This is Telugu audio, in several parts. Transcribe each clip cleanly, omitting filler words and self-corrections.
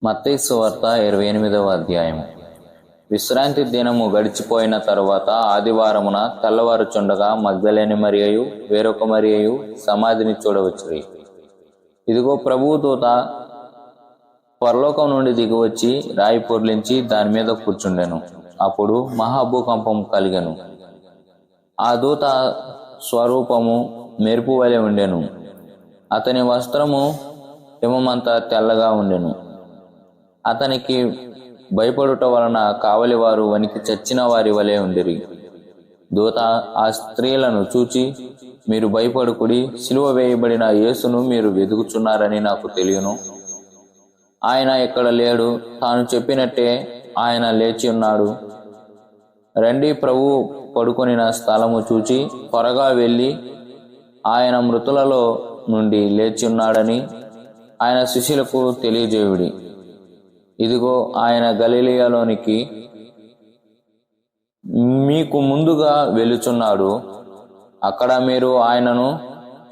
మత్తయి సువార్త 28వ అధ్యాయం. విశ్రాంతి దినము గడిచిపోయిన తరువాత ఆదివారమున తెల్లవారుచుండగా మగ్దలేని మరియయు వేరొక మరియయు సమాధిని చూడవచ్చిరి. ఇదిగో ప్రభువు దూత పరలోకం నుండి దిగివచ్చి రాయి పొర్లించి దాని మీద కూర్చుండెను. అప్పుడు మహాభూకంపం కలిగెను. ఆ దూత స్వరూపము మెరుపు వలె ఉండెను. అతని వస్త్రము హిమమంతా తెల్లగా ఉండెను. అతనికి భయపడుట వలన కావలివారు వణికి చచ్చిన వారి వలె ఉండిరి. దూత ఆ స్త్రీలను చూచి, మీరు భయపడుకుడి, సిలువ వేయబడిన యేసును మీరు వెదుకుచున్నారని నాకు తెలియను. ఆయన ఇక్కడ లేడు, తాను చెప్పినట్టే ఆయన లేచి ఉన్నాడు. రండి, ప్రభువు పడుకొనిన స్థలము చూచి త్వరగా వెళ్ళి ఆయన మృతులలో నుండి లేచి ఉన్నాడని ఆయన శిష్యులకు తెలియజేయుడి. ఇదిగో ఆయన గలిలయలోనికి మీకు ముందుగా వెలుచున్నాడు, అక్కడ మీరు ఆయనను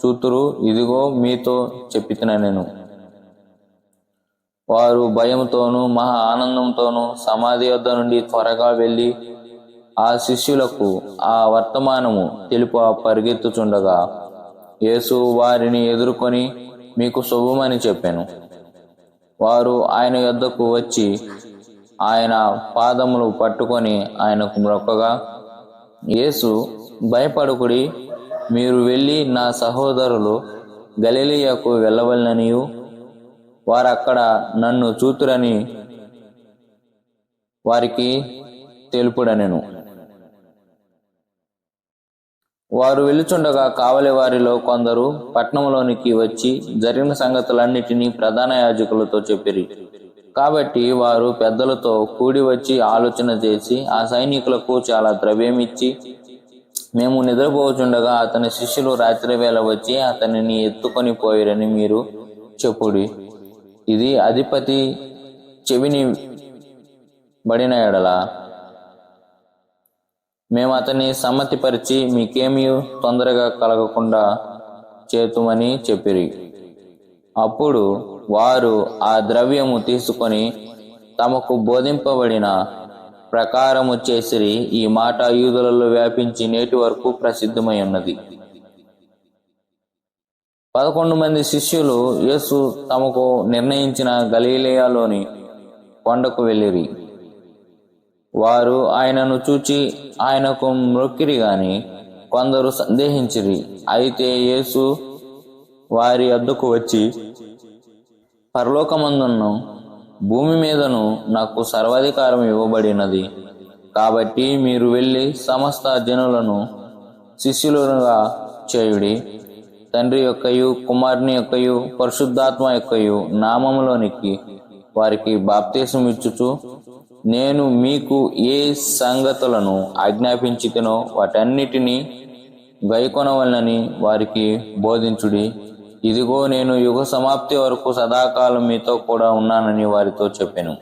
చూతురు. ఇదిగో మీతో చెప్పితినెను. వారు భయంతోనూ మహా ఆనందంతోనూ సమాధి వద్ద నుండి త్వరగా వెళ్ళి ఆ శిష్యులకు ఆ వర్తమానము తెలుప పరిగెత్తుచుండగా యేసు వారిని ఎదుర్కొని మీకు శుభమని చెప్పాను. వారు ఆయన యొద్దకు వచ్చి ఆయన పాదములు పట్టుకొని ఆయనకు మ్రొక్కగా, యేసు భయపడుకుడి, మీరు వెళ్ళి నా సహోదరులు గలిలయకు వెళ్ళవలననియు వారక్కడ నన్ను చూతురని వారికి తెలుపుడనెను. వారు వెలుచుండగా కావలి వారిలో కొందరు పట్టణంలోనికి వచ్చి జరిగిన సంగతులన్నిటినీ ప్రధాన యాజకులతో చెప్పిరి. కాబట్టి వారు పెద్దలతో కూడి వచ్చి ఆలోచన చేసి ఆ సైనికులకు చాలా ద్రవ్యం ఇచ్చి, మేము నిద్రపోచుండగా అతని శిష్యులు రాత్రి వేళ వచ్చి అతనిని ఎత్తుకొని పోయిరని మీరు చెప్పుడి. ఇది అధిపతి చెవిని బడిన ఎడల మేము అతన్ని సమ్మతిపరిచి మీకేమీ తొందరగా కలగకుండా చేతుమని చెప్పిరి. అప్పుడు వారు ఆ ద్రవ్యము తీసుకొని తమకు బోధింపబడిన ప్రకారము చేసిరి. ఈ మాట యూదులలో వ్యాపించి నేటి వరకు ప్రసిద్ధమై ఉన్నది. 11 మంది శిష్యులు యేసు తమకు నిర్ణయించిన గలిలయలోని కొండకు వెళ్ళిరి. వారు ఆయనను చూచి ఆయనకు మ్రొక్కిరి గాని కొందరు సందేహించిరి. అయితే యేసు వారి వద్దకు వచ్చి, పరలోకమందును భూమి మీదను నాకు సర్వాధికారం ఇవ్వబడినది. కాబట్టి మీరు వెళ్ళి సమస్త జనులను శిష్యులుగా చేయుడి. తండ్రి యొక్కయు కుమారుని యొక్కయు పరిశుద్ధాత్మ యొక్కయు నామములోనికి వారికి బాప్తీసం ఇచ్చుచు నేను మీకు ఏ సంగతులను ఆజ్ఞాపించితినో వాటన్నిటినీ గైకొనవలనని వారికి బోధించుడి. ఇదిగో నేను యుగ సమాప్తి వరకు సదాకాలం మీతో కూడా ఉన్నానని వారితో చెప్పెను.